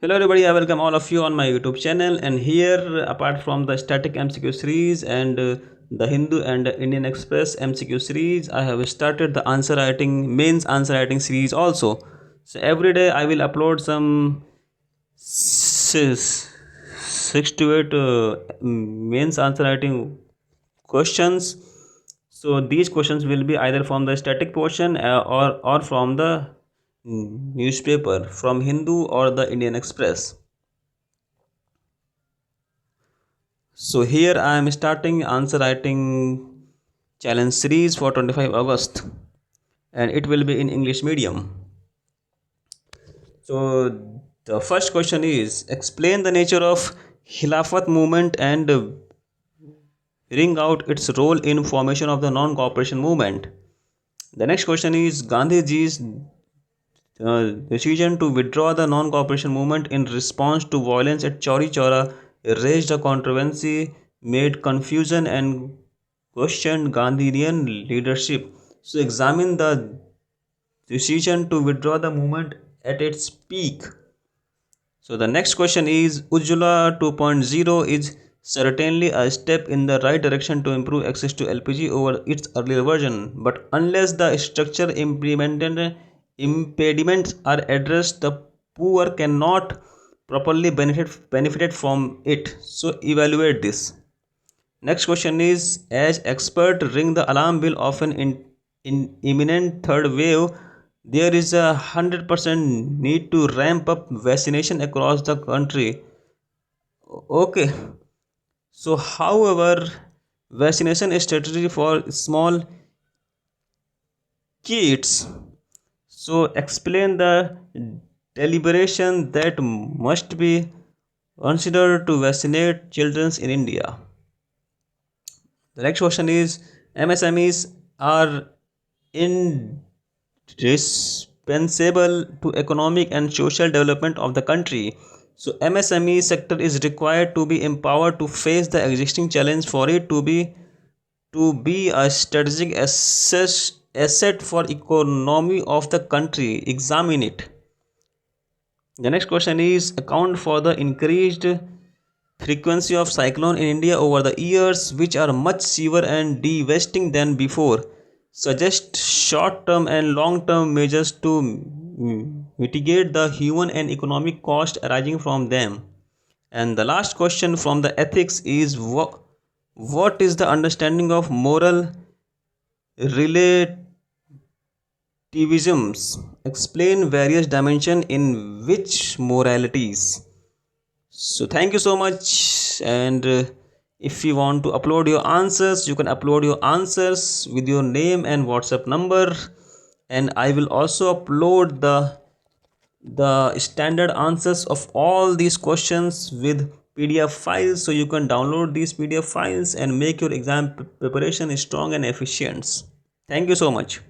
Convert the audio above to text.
Hello everybody, I welcome all of you on my YouTube channel. And here, apart from the static MCQ series and the Hindu and Indian Express MCQ series, I have started the mains answer writing series also. So every day I will upload some six to eight mains answer writing questions. So these questions will be either from the static portion or from the newspaper, from Hindu or the Indian Express. So here I am starting answer writing challenge series for 25 August, and it will be in English medium. So the first question is, explain the nature of Khilafat movement and bring out its role in formation of the non-cooperation movement. The next question is, Gandhiji's decision to withdraw the non-cooperation movement in response to violence at Chauri Chaura raised a controversy, made confusion, and questioned Gandhian leadership. So examine the decision to withdraw the movement at its peak. So the next question is, Ujjwala 2.0 is certainly a step in the right direction to improve access to LPG over its earlier version, but unless the structure implemented impediments are addressed, the poor cannot properly benefited from it. So evaluate this. Next question is, as expert ring the alarm bill often in imminent third wave, there is a 100% need to ramp up vaccination across the country. Okay, so however, vaccination strategy for small kids. So explain the deliberation that must be considered to vaccinate children in India. The next question is, MSMEs are indispensable to economic and social development of the country. So MSME sector is required to be empowered to face the existing challenge for it to be a strategic asset for economy of the country. Examine it. The next question is, account for the increased frequency of cyclone in India over the years, which are much severe and devastating than before. Suggest short-term and long-term measures to mitigate the human and economic cost arising from them. And the last question from the ethics is, what is the understanding of moral relativisms? Explain various dimensions in which moralities. So thank you so much. And if you want to upload your answers, you can upload your answers with your name and WhatsApp number, and I will also upload the standard answers of all these questions with PDF files, so you can download these PDF files and make your exam preparation strong and efficient. Thank you so much.